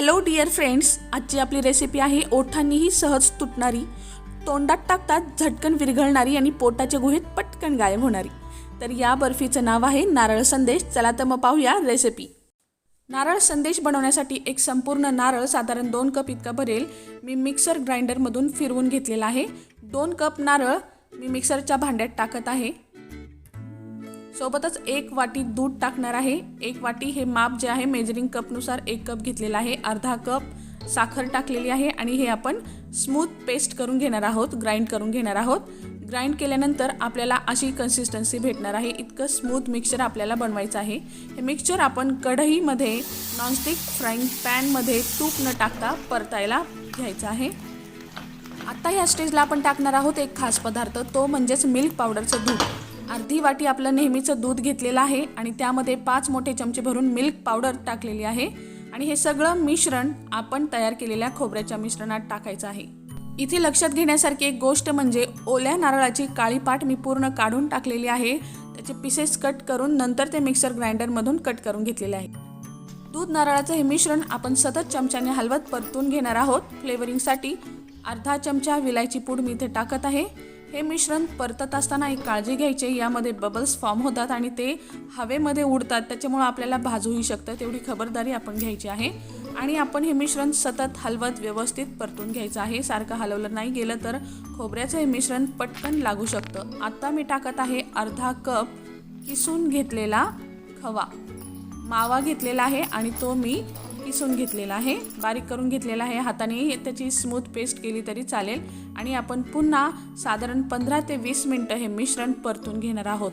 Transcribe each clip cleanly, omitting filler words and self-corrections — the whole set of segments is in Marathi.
हॅलो डिअर फ्रेंड्स, आजची आपली रेसिपी आहे ओठांनीही सहज तुटणारी, तोंडात टाकतात झटकन विरघळणारी आणि पोटाच्या गुहेत पटकन गायब होणारी। तर या बर्फीचं नाव आहे नारळ संदेश। चला तर मग पाहूया रेसिपी। नारळ संदेश बनवण्यासाठी एक संपूर्ण नारळ साधारण 2 कप इतका भरेल मी मिक्सर ग्राइंडरमधून फिरवून घेतलेला आहे। 2 कप नारळ मी मिक्सरच्या भांड्यात टाकत आहे। सोबतच 1 वाटी दूध टाकणार आहे। 1 वाटी हे माप जे आहे मेजरिंग कप नुसार 1 कप घेतलेला आहे। अर्धा कप साखर टाकलेली आहे आणि हे आपण स्मूथ पेस्ट करून घेणार आहोत, ग्राइंड करून घेणार आहोत। ग्राइंड केल्यानंतर आपल्याला अशी कन्सिस्टन्सी भेटणार आहे। इतकं स्मूथ मिक्सचर आपल्याला बनवायचं आहे। हे मिक्सचर आपण कढईमध्ये नॉनस्टिक फ्राईंग पॅन मध्ये तूप न टाकता परतायला घ्यायचं आहे। आता या स्टेजला आपण टाकणार आहोत एक खास पदार्थ, तो म्हणजेच मिल्क पावडरचं दूध। अर्धी वाटी आपलं नेहमीचं दूध घेतलेलं आहे आणि त्यामध्ये 5 मोठे चमचे भरून मिल्क पावडर टाकलेली आहे आणि हे सगळं मिश्रण आपण तयार केलेल्या खोबऱ्याच्या मिश्रणात टाकायचं आहे। इथे लक्षात घेण्यासारखी एक गोष्ट म्हणजे ओल्या नारळाची काळी पाट मी पूर्ण काढून टाकलेली आहे। त्याचे पीसेस कट करून नंतर ते मिक्सर ग्राइंडरमधून कट करून घेतलेले आहे। दूध नारळाचं हे मिश्रण आपण सतत चमच्याने हलवत परतून घेणार आहोत। फ्लेवरिंगसाठी अर्धा चमचा विलायची पूड मी इथे टाकत आहे। हे मिश्रण परतत असताना एक काळजी घ्यायची, यामध्ये बबल्स फॉर्म होतात आणि ते हवेमध्ये उडतात, त्याच्यामुळे आपल्याला भाजूही शकतं, तेवढी खबरदारी आपण घ्यायची आहे। आणि आपण हे मिश्रण सतत हलवत व्यवस्थित परतून घ्यायचं आहे। सारखं हलवलं नाही गेलं तर खोबऱ्याचं हे मिश्रण पटकन लागू शकतं। आता मी टाकत आहे अर्धा कप किसून घेतलेला खवा। मावा घेतलेला आहे आणि तो मी किसून घेतलेला आहे, बारीक करून घेतलेला आहे। हाताने त्याची स्मूथ पेस्ट केली तरी चालेल आणि आपण पुन्हा साधारण 15 ते 20 मिनिटं हे मिश्रण परतून घेणार आहोत।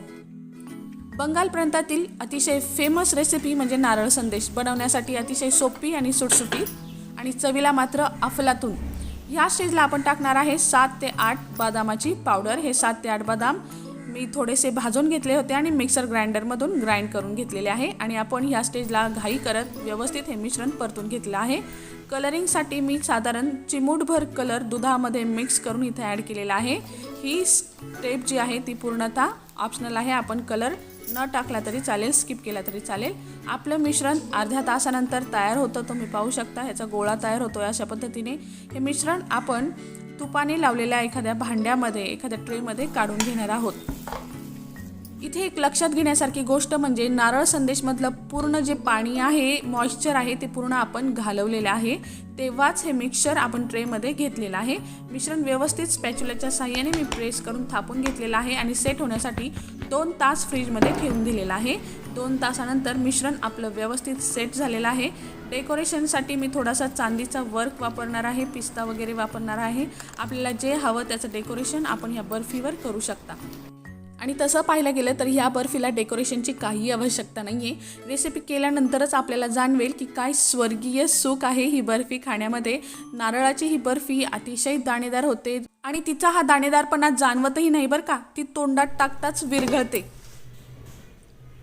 बंगाल प्रांतातील अतिशय फेमस रेसिपी म्हणजे नारळ संदेश, बनवण्यासाठी अतिशय सोपी आणि सुटसुटीत आणि चवीला मात्र अफलातून। ह्या स्टेजला आपण टाकणार आहे 7 ते 8 बदामाची पावडर। हे 7 ते 8 बदाम मी थोडेसे भाजून घेतले होते आणि मिक्सर ग्राइंडरमधून ग्राइंड करून घेतलेले आहे आणि आपण ह्या स्टेजला घाई करत व्यवस्थित हे मिश्रण परतून घेतलं आहे। कलरिंगसाठी मी साधारण चिमूटभर कलर दुधामध्ये मिक्स करून इथे ॲड केलेला आहे। ही स्टेप जी आहे ती पूर्णतः ऑप्शनल आहे, आपण कलर न टाकला तरी चालेल, स्किप केला तरी चालेल। आपलं मिश्रण अर्ध्या तासानंतर तयार होतं, तुम्ही पाहू शकता ह्याचा गोळा तयार होतो। अशा पद्धतीने हे मिश्रण आपण तुपाने लावलेल्या एखाद्या भांड्यामध्ये, एखाद्या ट्रेमध्ये काढून घेणार आहोत। इथे एक लक्षात घेण्यासारखी गोष्ट म्हणजे नारळ संदेशमधलं पूर्ण जे पाणी आहे, मॉइश्चर आहे, ते पूर्ण आपण घालवलेलं आहे, तेव्हाच हे मिक्सचर आपण ट्रेमध्ये घेतलेलं आहे। मिश्रण व्यवस्थित स्पॅच्युलाच्या साहाय्याने मी प्रेस करून थापून घेतलेलं आहे आणि सेट होण्यासाठी 2 तास फ्रीजमध्ये ठेवून दिलेलं आहे। 2 तासानंतर मिश्रण आपलं व्यवस्थित सेट झालेलं आहे। डेकोरेशनसाठी मी थोडासा चांदीचा वर्क वापरणार आहे, पिस्ता वगैरे वापरणार आहे। आपल्याला जे हवं त्याचं डेकोरेशन आपण ह्या बर्फीवर करू शकता। आणि तसं पाहायला गेलं तर ह्या बर्फीला डेकोरेशनची काही आवश्यकता नाही आहे। रेसिपी केल्यानंतरच आपल्याला जाणवेल की काय स्वर्गीय सुख आहे ही बर्फी खाण्यामध्ये। नारळाची ही बर्फी अतिशय दाणेदार होते आणि तिचा हा दाणेदारपणा जाणवतही नाही बरं का, ती तोंडात टाकताच विरघळते।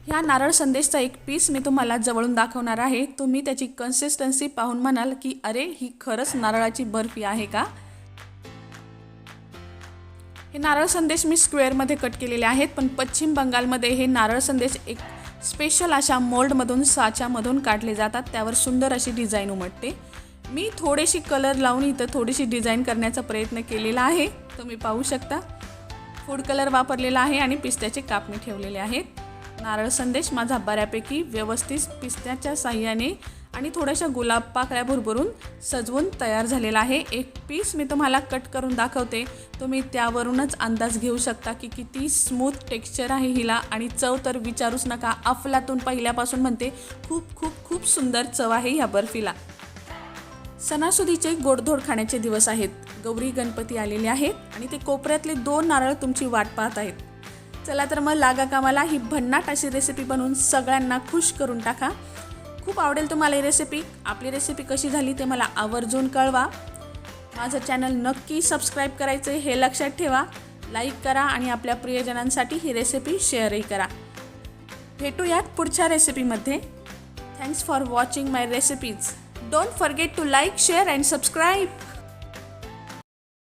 ह्या नारळ संदेशचा एक पीस मी तुम्हाला जवळून दाखवणार आहे। तुम्ही त्याची कन्सिस्टन्सी पाहून म्हणाल की अरे ही खरंच नारळाची बर्फी आहे का। हे नारळ संदेश मी स्क्वेअरमध्ये कट केलेले आहेत, पण पश्चिम बंगालमध्ये हे नारळ संदेश एक स्पेशल अशा मोल्डमधून, साच्यामधून काढले जातात, त्यावर सुंदर अशी डिझाईन उमटते। मी थोडीशी कलर लावून इथं थोडीशी डिझाईन करण्याचा प्रयत्न केलेला आहे, तुम्ही पाहू शकता। फूड कलर वापरलेला आहे आणि पिस्त्याचे काप मी ठेवलेले आहेत। नारळ संदेश माझा बऱ्यापैकी व्यवस्थित पिस्त्याच्या साह्याने आणि थोड्याशा गुलाब पाकळ्या भरभरून सजवून तयार झालेला आहे। एक पीस मी तुम्हाला कट करून दाखवते, तुम्ही त्यावरूनच अंदाज घेऊ शकता की किती स्मूथ टेक्स्चर आहे हिला आणि चव तर विचारूच नका, अफलातून पहिल्यापासून म्हणते, खूप खूप खूप सुंदर चव आहे ह्या बर्फीला। सणासुदीचे गोडधोड खाण्याचे दिवस आहेत, गौरी गणपती आलेले आहेत आणि ते कोपऱ्यातले 2 नारळ तुमची वाट पाहत आहेत। चला तर मग लागा कामाला, ही भन्नाट अशी रेसिपी बनवून सगळ्यांना खुश करून टाका। खूप आवडेल तुम्हाला ही रेसिपी। आपली रेसिपी कशी झाली ते मला आवर्जून कळवा। माझं चॅनल नक्की सबस्क्राईब करायचं हे लक्षात ठेवा, लाईक करा आणि आपल्या प्रियजनांसाठी ही रेसिपी शेअरही करा। भेटूयात पुढच्या रेसिपीमध्ये। Thanks for watching my recipes. Don't forget to like, share and subscribe.